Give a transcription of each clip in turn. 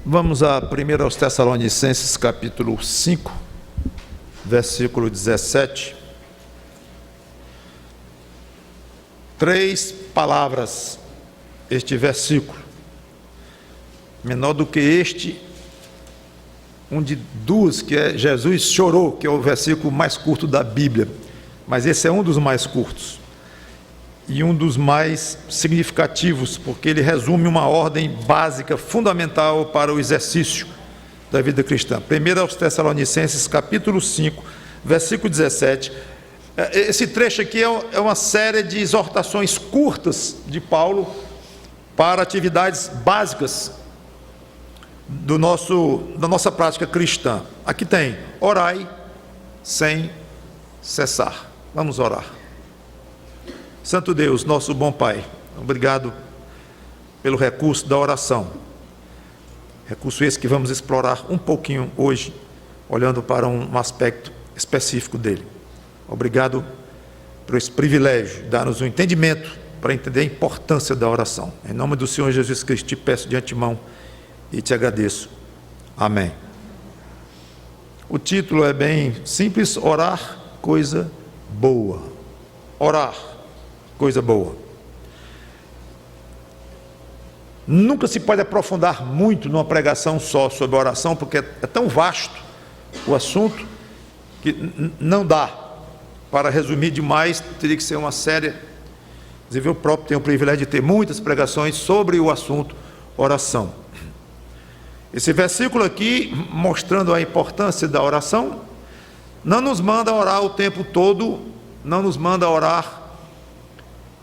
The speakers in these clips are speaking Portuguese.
Vamos a 1 aos Tessalonicenses, capítulo 5, versículo 17. 3 palavras, este versículo. Menor do que este, um de duas, que é Jesus chorou, que é o versículo mais curto da Bíblia. Mas esse é um dos mais curtos. E um dos mais significativos, porque ele resume uma ordem básica, fundamental para o exercício da vida cristã. 1 aos Tessalonicenses, capítulo 5, versículo 17. Esse trecho aqui é uma série de exortações curtas de Paulo para atividades básicas da nossa prática cristã. Aqui tem: orai sem cessar. Vamos orar. Santo Deus, nosso bom Pai, obrigado pelo recurso da oração. Recurso esse que vamos explorar um pouquinho hoje, olhando para um aspecto específico dele. Obrigado por esse privilégio, dar-nos um entendimento para entender a importância da oração. Em nome do Senhor Jesus Cristo, te peço de antemão e te agradeço. Amém. O título é bem simples: orar, coisa boa. Orar, coisa boa. Nunca se pode aprofundar muito numa pregação só sobre oração, porque é tão vasto o assunto que não dá para resumir demais. Teria que ser uma série. Inclusive eu próprio tenho o privilégio de ter muitas pregações sobre o assunto oração. Esse versículo aqui, mostrando a importância da oração, não nos manda orar o tempo todo, não nos manda orar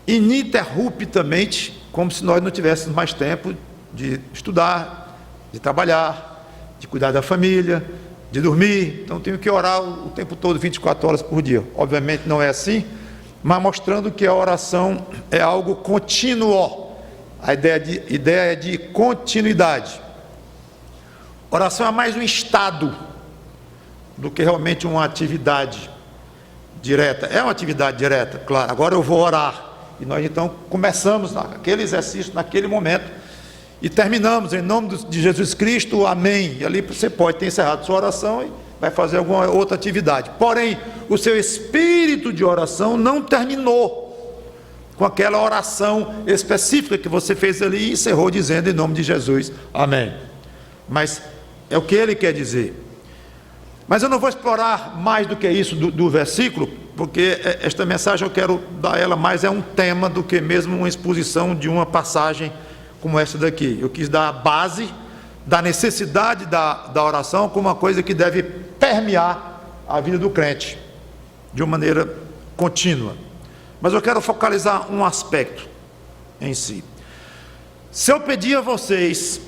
ininterruptamente, como se nós não tivéssemos mais tempo de estudar, de trabalhar, de cuidar da família, de dormir. Então tenho que orar o tempo todo, 24 horas por dia. Obviamente não é assim, mas mostrando que a oração é algo contínuo. A ideia é de continuidade. Oração é mais um estado do que realmente uma atividade direta. É uma atividade direta, claro. Agora eu vou orar. E nós então começamos aquele exercício naquele momento e terminamos em nome de Jesus Cristo, amém. E ali você pode ter encerrado sua oração e vai fazer alguma outra atividade. Porém, o seu espírito de oração não terminou com aquela oração específica que você fez ali e encerrou dizendo em nome de Jesus, amém. Mas é o que ele quer dizer. Mas eu não vou explorar mais do que isso do versículo, porque esta mensagem eu quero dar ela mais, é um tema do que mesmo uma exposição de uma passagem como essa daqui. Eu quis dar a base da necessidade da oração como uma coisa que deve permear a vida do crente de uma maneira contínua. Mas eu quero focalizar um aspecto em si. Se eu pedir a vocês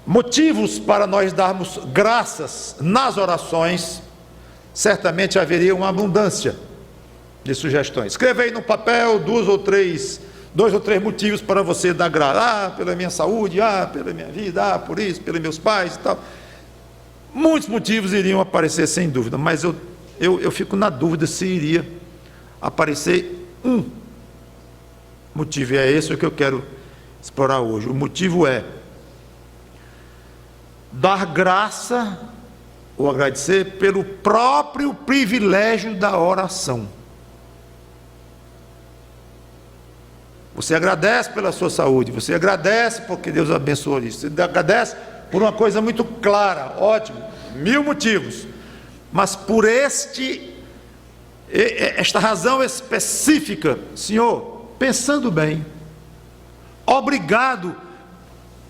motivos para nós darmos graças nas orações, certamente haveria uma abundância de sugestões. Escreva aí no papel dois ou três motivos para você dar graça. Pela minha saúde, pela minha vida, por isso, pelos meus pais e tal. Muitos motivos iriam aparecer sem dúvida, mas eu fico na dúvida se iria aparecer um motivo, e é esse o que eu quero explorar hoje. O motivo é dar graça ou agradecer pelo próprio privilégio da oração. Você agradece pela sua saúde, você agradece porque Deus abençoou isso, você agradece por uma coisa muito clara, ótimo, 1000 motivos, mas por esta razão específica: Senhor, pensando bem, obrigado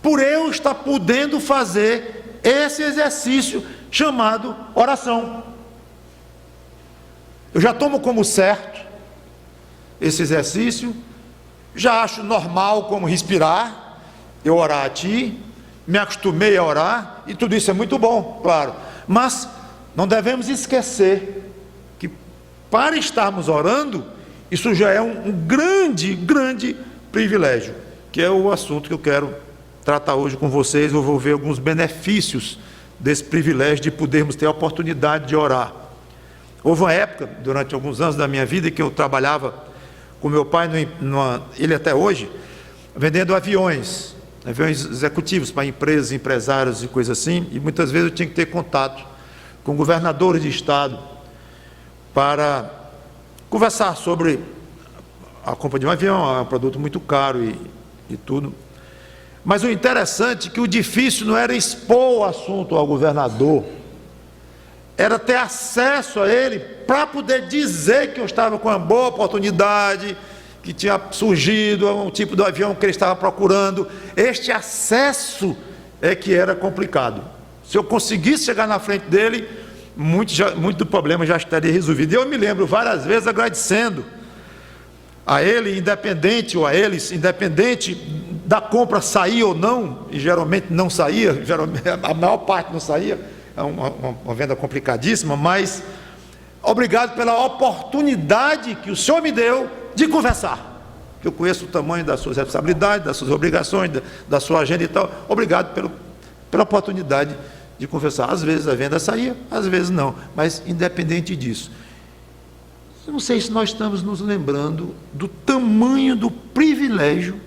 por eu estar podendo fazer esse exercício chamado oração. Eu já tomo como certo esse exercício, já acho normal como respirar, eu orar a Ti, me acostumei a orar, e tudo isso é muito bom, claro, mas não devemos esquecer que para estarmos orando, isso já é um grande privilégio, que é o assunto que eu quero tratar hoje com vocês. Eu vou ver alguns benefícios desse privilégio de podermos ter a oportunidade de orar. Houve uma época, durante alguns anos da minha vida, que eu trabalhava com meu pai, ele até hoje, vendendo aviões. aviões executivos para empresas, empresários e coisas assim, e muitas vezes eu tinha que ter contato com governadores de estado para conversar sobre a compra de um avião. É um produto muito caro e tudo. Mas o interessante é que o difícil não era expor o assunto ao governador, era ter acesso a ele para poder dizer que eu estava com uma boa oportunidade, que tinha surgido um tipo de avião que ele estava procurando. Este acesso é que era complicado. Se eu conseguisse chegar na frente dele, muito do problema já estaria resolvido. E eu me lembro várias vezes agradecendo a ele, independente, ou a eles, independente da compra sair ou não, e geralmente não saía, a maior parte não saía, é uma venda complicadíssima, mas obrigado pela oportunidade que o Senhor me deu de conversar, que eu conheço o tamanho das suas responsabilidades, das suas obrigações, da sua agenda e tal. Obrigado pela oportunidade de conversar. Às vezes a venda saía, às vezes não, mas independente disso, eu não sei se nós estamos nos lembrando do tamanho do privilégio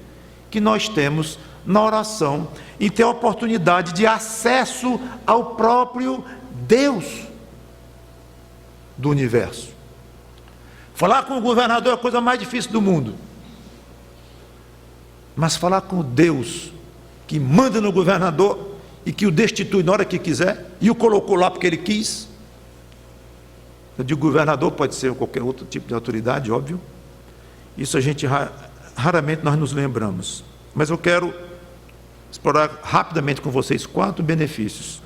que nós temos na oração, em ter a oportunidade de acesso ao próprio Deus do universo. Falar com o governador é a coisa mais difícil do mundo, mas falar com o Deus que manda no governador e que o destitui na hora que quiser e o colocou lá porque ele quis. Eu digo governador, pode ser qualquer outro tipo de autoridade, óbvio. Isso a gente raramente nós nos lembramos, mas eu quero explorar rapidamente com vocês 4 benefícios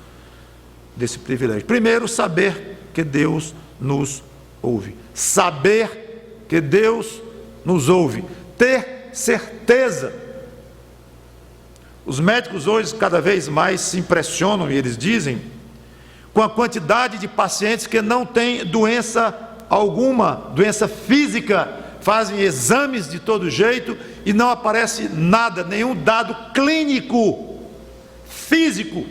desse privilégio. Primeiro, saber que Deus nos ouve. Saber que Deus nos ouve. Ter certeza. Os médicos hoje cada vez mais se impressionam, e eles dizem, com a quantidade de pacientes que não têm doença alguma, doença física, fazem exames de todo jeito e não aparece nada, nenhum dado clínico, físico,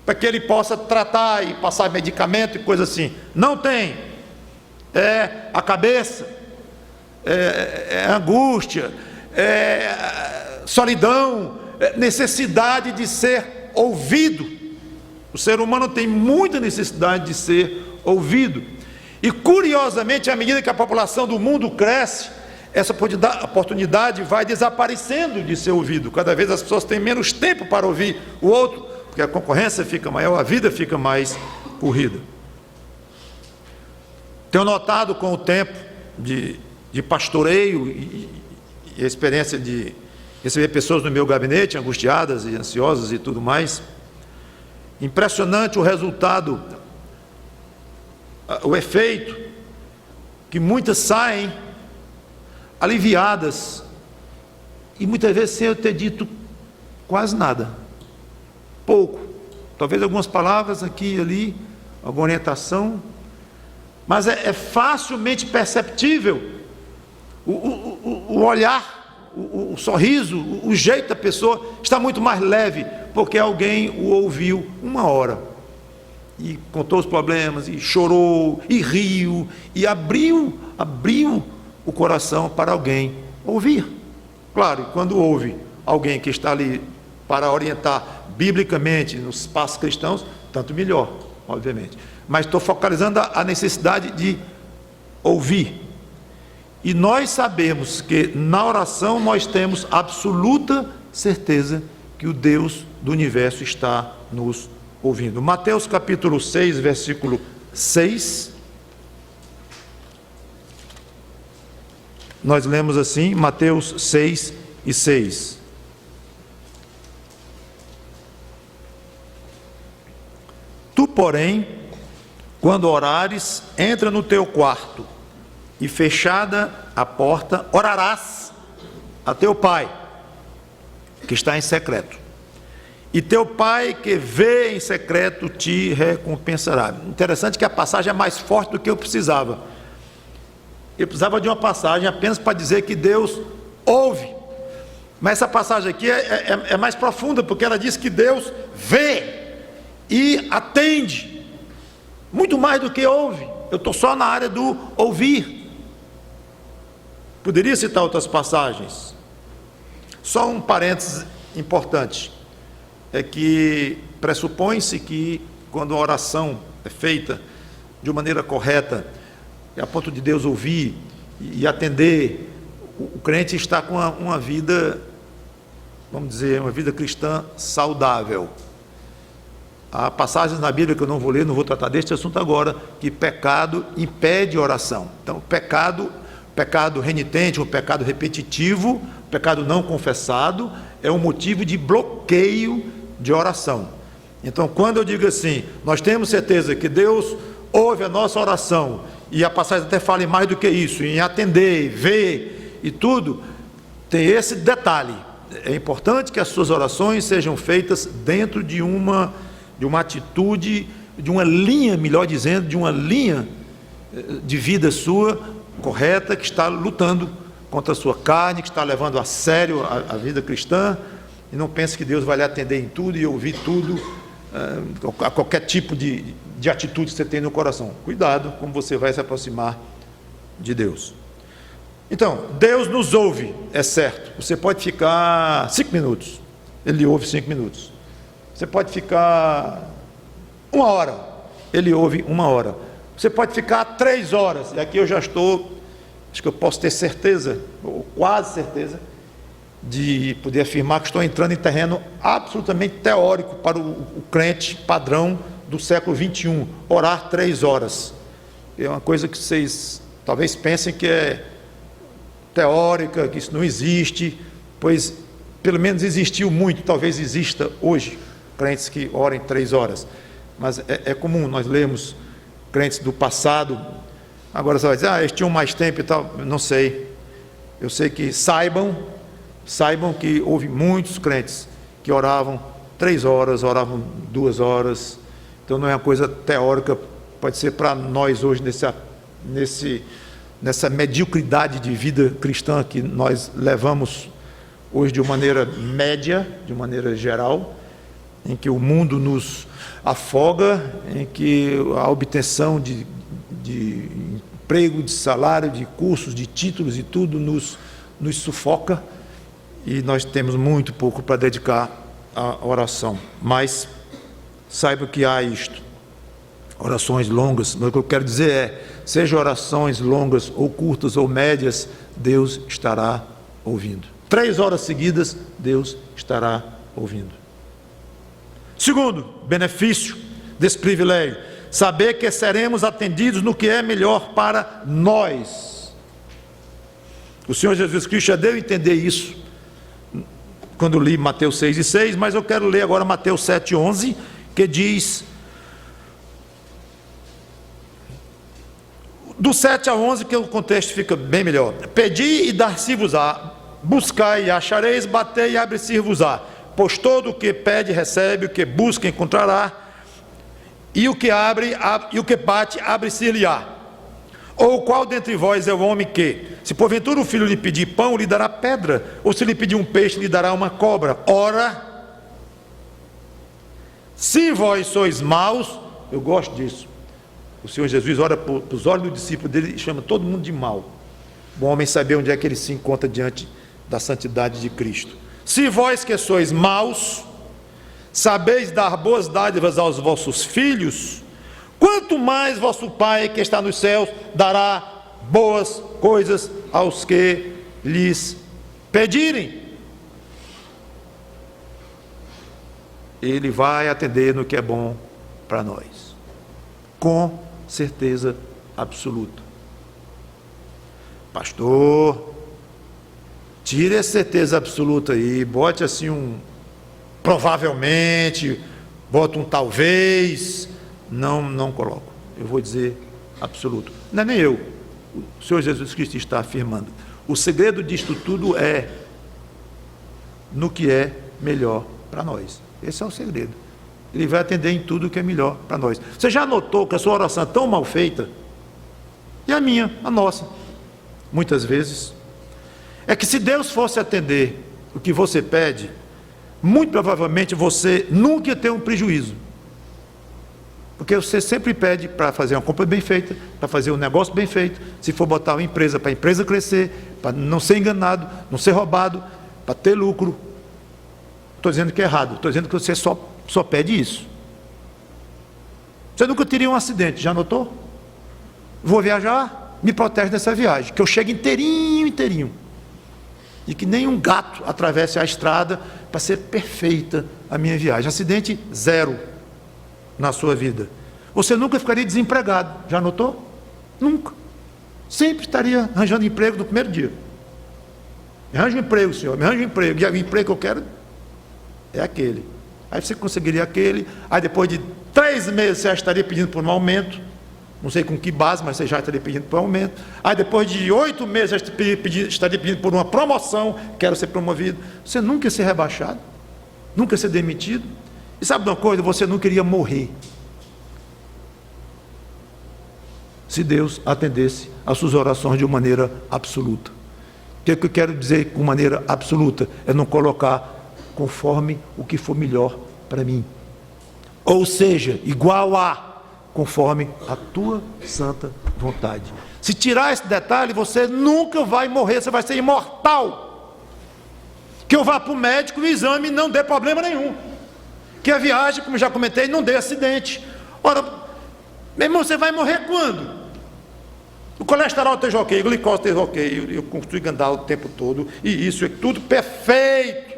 para que ele possa tratar e passar medicamento e coisa assim. Não tem. É a cabeça, é angústia, é solidão, é necessidade de ser ouvido. O ser humano tem muita necessidade de ser ouvido. E curiosamente, à medida que a população do mundo cresce, essa oportunidade vai desaparecendo de ser ouvido. Cada vez as pessoas têm menos tempo para ouvir o outro, porque a concorrência fica maior, a vida fica mais corrida. Tenho notado com o tempo de pastoreio e a experiência de receber pessoas no meu gabinete, angustiadas e ansiosas e tudo mais, impressionante o resultado, o efeito, que muitas saem aliviadas, e muitas vezes sem eu ter dito quase nada, pouco, talvez algumas palavras aqui e ali, alguma orientação, mas é facilmente perceptível o olhar, o sorriso, o jeito da pessoa está muito mais leve, porque alguém o ouviu 1 hora, e contou os problemas, e chorou, e riu, e abriu o coração para alguém ouvir. Claro, quando ouve alguém que está ali para orientar biblicamente nos passos cristãos, tanto melhor, obviamente. Mas estou focalizando a necessidade de ouvir. E nós sabemos que na oração nós temos absoluta certeza que o Deus do universo está nos ouvindo. Mateus capítulo 6, versículo 6. Nós lemos assim, Mateus 6 e 6. Tu, porém, quando orares, entra no teu quarto, e fechada a porta, orarás a teu Pai, que está em secreto. E teu Pai que vê em secreto te recompensará. Interessante que a passagem é mais forte do que eu precisava. Eu precisava de uma passagem apenas para dizer que Deus ouve. Mas essa passagem aqui é mais profunda, porque ela diz que Deus vê e atende. Muito mais do que ouve. Eu estou só na área do ouvir. Poderia citar outras passagens. Só um parênteses importante é que pressupõe-se que quando a oração é feita de uma maneira correta, a ponto de Deus ouvir e atender, o crente está com uma vida, vamos dizer, uma vida cristã saudável. Há passagens na Bíblia que eu não vou ler, não vou tratar deste assunto agora, que pecado impede oração. Então, pecado renitente, um pecado repetitivo, pecado não confessado, é um motivo de bloqueio de oração. Então, quando eu digo assim, nós temos certeza que Deus ouve a nossa oração, e a passagem até fala em mais do que isso, em atender, ver e tudo, tem esse detalhe. É importante que as suas orações sejam feitas dentro de uma atitude, de uma linha, melhor dizendo, de uma linha de vida sua correta, que está lutando contra a sua carne, que está levando a sério a vida cristã, e não pense que Deus vai lhe atender em tudo e ouvir tudo, a qualquer tipo de atitude que você tem no coração. Cuidado como você vai se aproximar de Deus. Então, Deus nos ouve, é certo. Você pode ficar 5 minutos, Ele ouve 5 minutos. Você pode ficar 1 hora, Ele ouve 1 hora. Você pode ficar 3 horas, e aqui eu já estou, acho que eu posso ter certeza, ou quase certeza, de poder afirmar que estou entrando em terreno absolutamente teórico para o crente padrão do século 21, orar 3 horas. É uma coisa que vocês talvez pensem que é teórica, que isso não existe, pois pelo menos existiu muito, talvez exista hoje, crentes que orem 3 horas, mas é comum, nós lemos crentes do passado. Agora você vai dizer, eles tinham mais tempo e tal, não sei, eu sei que saibam que houve muitos crentes que oravam 3 horas, oravam 2 horas, então não é uma coisa teórica, pode ser para nós hoje, nessa mediocridade de vida cristã que nós levamos hoje de uma maneira média, de uma maneira geral, em que o mundo nos afoga, em que a obtenção de emprego, de salário, de cursos, de títulos e tudo nos sufoca, e nós temos muito pouco para dedicar à oração. Mas saiba que há isto, orações longas, mas o que eu quero dizer é, seja orações longas ou curtas ou médias, Deus estará ouvindo. 3 horas seguidas, Deus estará ouvindo. Segundo benefício desse privilégio, saber que seremos atendidos no que é melhor para nós. O Senhor Jesus Cristo já deu a entender isso quando eu li Mateus 6:6, mas eu quero ler agora Mateus 7:11, que diz, do 7 a 11, que o contexto fica bem melhor. Pedi e dar-se-vos-á, buscai e achareis, batei e abre-se-vos-á. Pois todo o que pede recebe, o que busca encontrará, e o que bate, abre-se-lhe-á. Ou qual dentre vós é o homem que, se porventura o filho lhe pedir pão, lhe dará pedra, ou se lhe pedir um peixe, lhe dará uma cobra? Ora, se vós sois maus, eu gosto disso, o Senhor Jesus olha para os olhos do discípulo dele e chama todo mundo de mau. O homem saber onde é que ele se encontra diante da santidade de Cristo. Se vós que sois maus, sabeis dar boas dádivas aos vossos filhos, quanto mais vosso Pai que está nos céus dará boas coisas aos que lhes pedirem. Ele vai atender no que é bom para nós, com certeza absoluta. Pastor, tire essa certeza absoluta aí, bote assim provavelmente, bota um talvez. Não coloco, eu vou dizer absoluto. Não é nem eu, o Senhor Jesus Cristo está afirmando. O segredo disto tudo é no que é melhor para nós. Esse é o segredo. Ele vai atender em tudo o que é melhor para nós. Você já notou que a sua oração é tão mal feita? E a minha, a nossa, muitas vezes, é que se Deus fosse atender o que você pede, muito provavelmente você nunca ia ter um prejuízo. Porque você sempre pede para fazer uma compra bem feita, para fazer um negócio bem feito, se for botar uma empresa, para a empresa crescer, para não ser enganado, não ser roubado, para ter lucro. Estou dizendo que é errado, estou dizendo que você só pede isso. Você nunca teria um acidente, já notou? Vou viajar, me protege dessa viagem, que eu chegue inteirinho. E que nem um gato atravesse a estrada para ser perfeita a minha viagem. Acidente zero na sua vida. Você nunca ficaria desempregado, já notou? Nunca. Sempre estaria arranjando emprego no primeiro dia. Me arranja um emprego, senhor, me arranja um emprego. E o emprego que eu quero é aquele. Aí você conseguiria aquele, aí depois de 3 meses você já estaria pedindo por um aumento. Não sei com que base, mas você já estaria pedindo por um aumento. Aí depois de 8 meses já estaria pedindo por uma promoção, quero ser promovido. Você nunca ia ser rebaixado, nunca ia ser demitido. E sabe de uma coisa? Você não queria morrer se Deus atendesse às suas orações de uma maneira absoluta. O que eu quero dizer com maneira absoluta? É não colocar conforme o que for melhor para mim. Ou seja, igual a, conforme a tua santa vontade. Se tirar esse detalhe, você nunca vai morrer, você vai ser imortal. Que eu vá para o médico e o exame não dê problema nenhum. Que a viagem, como já comentei, não dê acidente. Ora, meu irmão, você vai morrer quando? O colesterol esteja ok, a glicose esteja ok, eu consigo andar o tempo todo, e isso é tudo perfeito.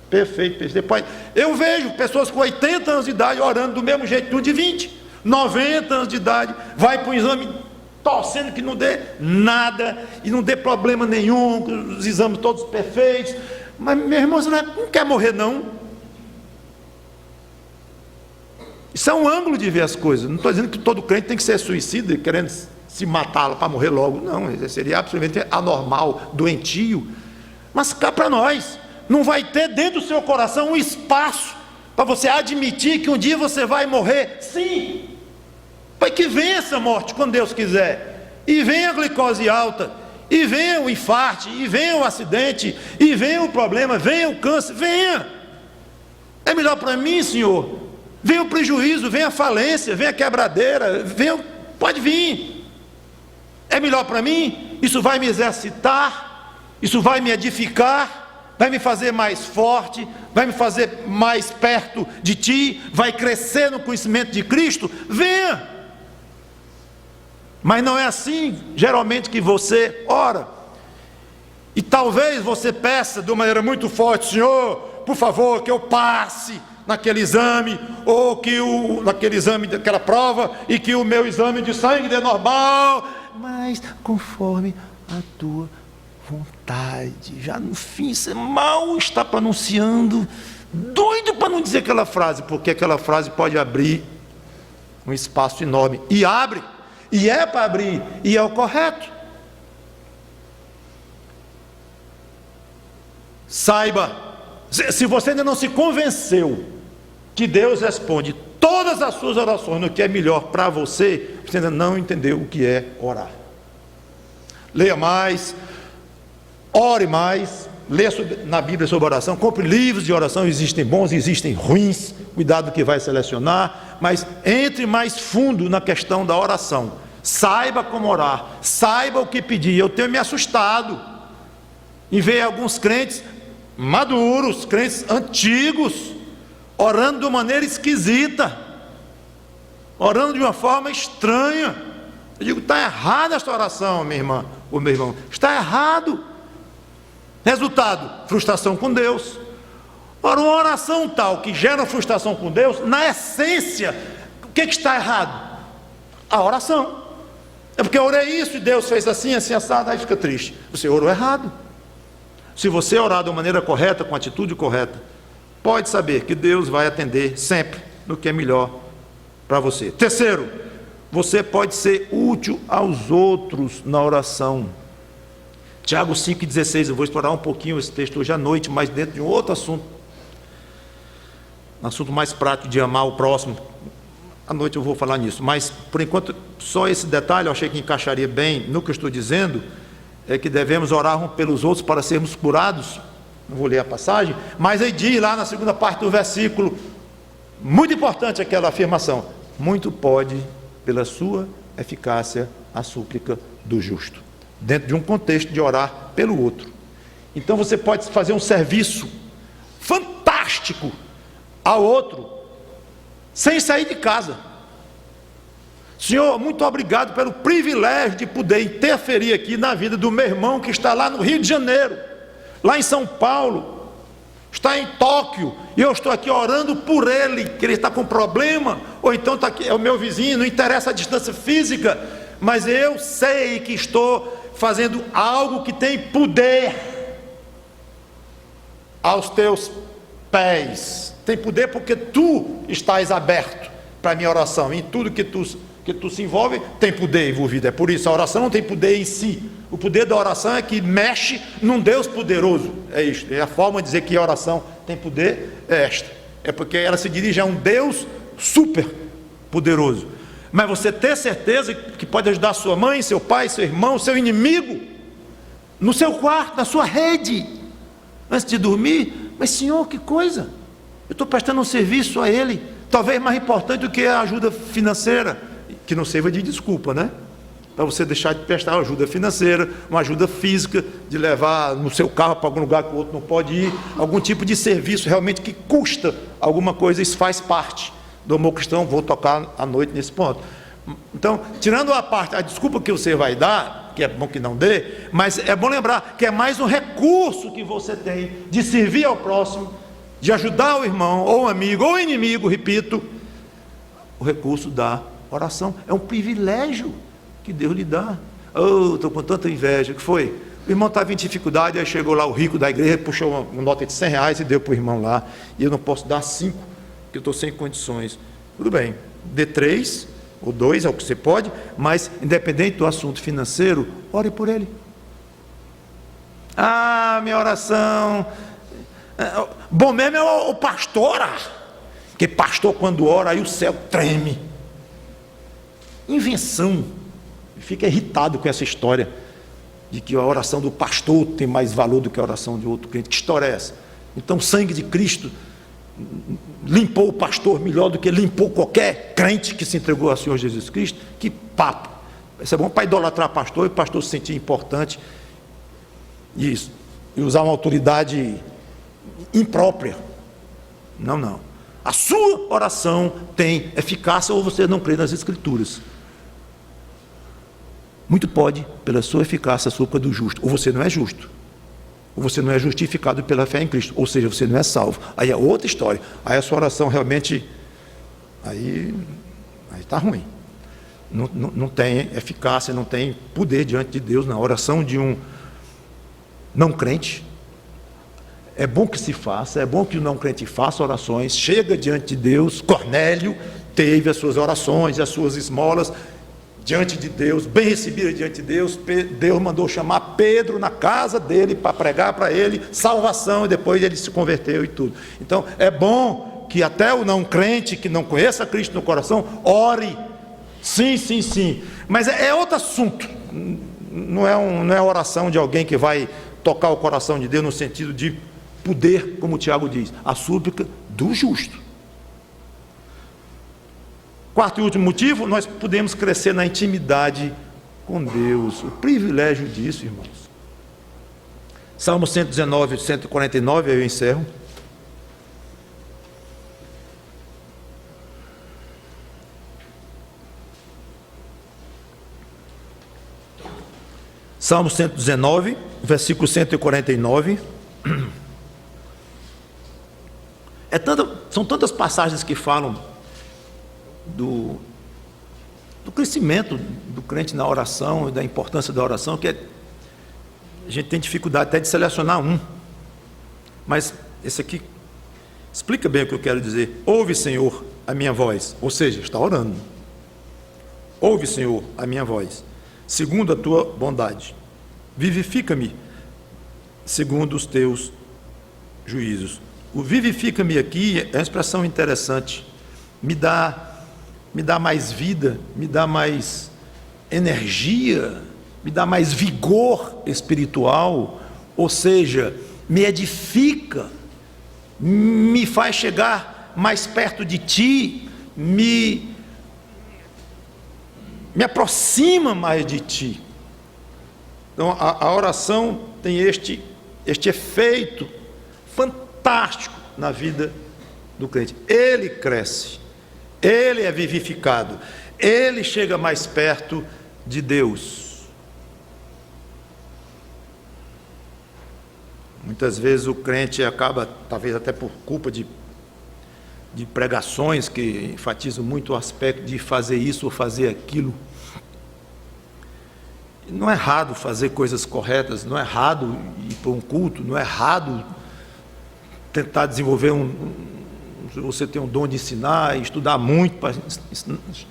Perfeito. Depois, eu vejo pessoas com 80 anos de idade orando do mesmo jeito, tudo de 20, 90 anos de idade, vai para o exame torcendo que não dê nada, e não dê problema nenhum, os exames todos perfeitos. Mas, meu irmão, você não quer morrer, não. Isso é um ângulo de ver as coisas. Não estou dizendo que todo crente tem que ser suicida, querendo se matar para morrer logo. Não, isso seria absolutamente anormal, doentio. Mas cá para nós, não vai ter dentro do seu coração um espaço para você admitir que um dia você vai morrer. Sim, para que venha essa morte, quando Deus quiser, e venha a glicose alta, e venha o infarto, e venha o acidente, e venha o problema, venha o câncer, venha. É melhor para mim, Senhor? Venha o prejuízo, venha a falência, venha a quebradeira, pode vir. É melhor para mim? Isso vai me exercitar, isso vai me edificar, vai me fazer mais forte, vai me fazer mais perto de Ti, vai crescer no conhecimento de Cristo. Venha! Mas não é assim, geralmente, que você ora. E talvez você peça de uma maneira muito forte: Senhor, por favor, que eu passe naquele exame, ou que naquele exame daquela prova, e que o meu exame de sangue dê normal, mas conforme a tua vontade. Já no fim você mal está pronunciando, doido para não dizer aquela frase, porque aquela frase pode abrir um espaço enorme, e abre, e é para abrir, e é o correto. Saiba, se você ainda não se convenceu que Deus responde todas as suas orações no que é melhor para você, você ainda não entendeu o que é orar. Leia mais, ore mais, leia na Bíblia sobre oração, compre livros de oração, existem bons, existem ruins, cuidado que vai selecionar, mas entre mais fundo na questão da oração, saiba como orar, saiba o que pedir. Eu tenho me assustado em ver alguns crentes maduros, crentes antigos, orando de uma maneira esquisita, orando de uma forma estranha. Eu digo, está errada esta oração, minha irmã, ou meu irmão, está errado. Resultado, frustração com Deus. Ora, uma oração tal que gera frustração com Deus, na essência, o que está errado? A oração. É porque eu orei isso e Deus fez assim, assim, assado, aí fica triste. Você orou errado. Se você orar de uma maneira correta, com a atitude correta, pode saber que Deus vai atender sempre no que é melhor para você. Terceiro, você pode ser útil aos outros na oração. Tiago 5,16, eu vou explorar um pouquinho esse texto hoje à noite, mas dentro de um outro assunto, um assunto mais prático de amar o próximo. À noite eu vou falar nisso, mas por enquanto só esse detalhe eu achei que encaixaria bem no que eu estou dizendo, é que devemos orar uns pelos outros para sermos curados. Não vou ler a passagem, mas aí diz lá na segunda parte do versículo, muito importante aquela afirmação: muito pode pela sua eficácia a súplica do justo, dentro de um contexto de orar pelo outro. Então você pode fazer um serviço fantástico fantástico ao outro, sem sair de casa. Senhor, muito obrigado pelo privilégio de poder interferir aqui na vida do meu irmão que está lá no Rio de Janeiro, lá em São Paulo, está em Tóquio, e eu estou aqui orando por ele, que ele está com problema, ou então está aqui, é o meu vizinho, não interessa a distância física, mas eu sei que estou fazendo algo que tem poder aos teus pés. Tem poder porque tu estás aberto para a minha oração. Em tudo que tu se envolve, tem poder envolvido. É por isso, a oração não tem poder em si. O poder da oração é que mexe num Deus poderoso. É isto. É a forma de dizer que a oração tem poder, é esta. É porque ela se dirige a um Deus super poderoso. Mas você ter certeza que pode ajudar sua mãe, seu pai, seu irmão, seu inimigo, no seu quarto, na sua rede, antes de dormir. Mas Senhor, que coisa! Eu estou prestando um serviço a Ele, talvez mais importante do que a ajuda financeira, que não sirva de desculpa, né? Para você deixar de prestar uma ajuda financeira, uma ajuda física, de levar no seu carro para algum lugar que o outro não pode ir, algum tipo de serviço realmente que custa alguma coisa, isso faz parte do amor cristão. Vou tocar à noite nesse ponto. Então, tirando a parte, a desculpa que você vai dar, que é bom que não dê, mas é bom lembrar que é mais um recurso que você tem de servir ao próximo, de ajudar o irmão, ou amigo, ou inimigo, repito, o recurso da oração. É um privilégio que Deus lhe dá. Oh, estou com tanta inveja. O que foi? O irmão estava em dificuldade, aí chegou lá o rico da igreja, puxou uma nota de R$100 e deu para o irmão lá, e eu não posso dar 5, porque eu estou sem condições. Tudo bem, dê 3 ou 2, é o que você pode, mas independente do assunto financeiro, ore por ele. Ah, minha oração... Bom mesmo é o pastor orar, porque pastor quando ora, aí o céu treme. Invenção. Fica irritado com essa história de que a oração do pastor tem mais valor do que a oração de outro crente. Que história é essa? Então o sangue de Cristo limpou o pastor melhor do que limpou qualquer crente que se entregou ao Senhor Jesus Cristo? Que papo! Isso é bom para idolatrar pastor e o pastor se sentir importante e usar uma autoridade imprópria. Não. A sua oração tem eficácia, ou você não crê nas Escrituras. Muito pode, pela sua eficácia, a culpa do justo. Ou você não é justo, ou você não é justificado pela fé em Cristo, ou seja, você não é salvo. Aí é outra história. Aí a sua oração realmente, aí está ruim. Não tem eficácia, não tem poder diante de Deus. Na oração de um não crente, é bom que se faça, é bom que o não crente faça orações, chega diante de Deus. Cornélio teve as suas orações, as suas esmolas diante de Deus, bem recebidas diante de Deus. Deus mandou chamar Pedro na casa dele para pregar para ele salvação, e depois ele se converteu e tudo. Então é bom que até o não crente, que não conheça Cristo no coração, ore. Sim, mas é outro assunto. Não é a oração de alguém que vai tocar o coração de Deus no sentido de poder, como o Tiago diz, a súplica do justo. Quarto e último motivo, nós podemos crescer na intimidade com Deus. O privilégio disso, irmãos. Salmo 119, 149, aí eu encerro. Salmo 119, versículo 149. São tantas passagens que falam do crescimento do crente na oração e da importância da oração, que a gente tem dificuldade até de selecionar um. Mas esse aqui explica bem o que eu quero dizer. Ouve, Senhor, a minha voz. Ou seja, está orando. Ouve, Senhor, a minha voz, segundo a tua bondade. Vivifica-me segundo os teus juízos. O vivifica-me aqui é uma expressão interessante. Me dá mais vida, me dá mais energia, me dá mais vigor espiritual, ou seja, me edifica, me faz chegar mais perto de ti, me aproxima mais de ti. Então a oração tem este efeito fantástico na vida do crente. Ele cresce, ele é vivificado, ele chega mais perto de Deus. Muitas vezes o crente acaba, talvez até por culpa de pregações que enfatizam muito o aspecto de fazer isso ou fazer aquilo. Não é errado fazer coisas corretas, não é errado ir para um culto, não é errado tentar desenvolver você tem um dom de ensinar, estudar muito para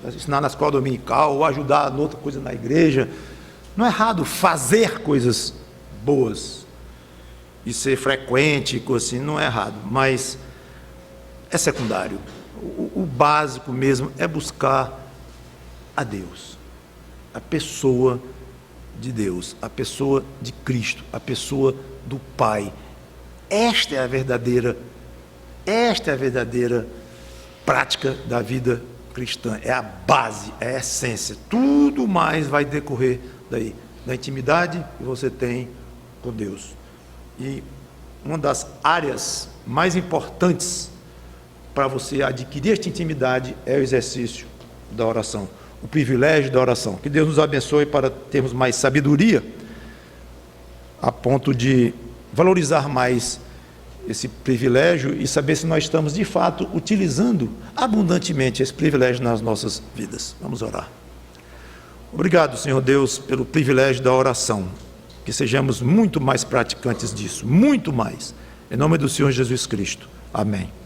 ensinar na escola dominical ou ajudar em outra coisa na igreja. Não é errado fazer coisas boas e ser frequente, coisa assim, não é errado, mas é secundário. O básico mesmo é buscar a Deus, a pessoa de Deus, a pessoa de Cristo, a pessoa do Pai. Esta é a verdadeira prática da vida cristã, é a base, é a essência. Tudo mais vai decorrer daí, da intimidade que você tem com Deus. E uma das áreas mais importantes para você adquirir esta intimidade é o exercício da oração, o privilégio da oração. Que Deus nos abençoe para termos mais sabedoria, a ponto de valorizar mais esse privilégio e saber se nós estamos de fato utilizando abundantemente esse privilégio nas nossas vidas. Vamos orar. Obrigado, Senhor Deus, pelo privilégio da oração, que sejamos muito mais praticantes disso, muito mais, em nome do Senhor Jesus Cristo. Amém.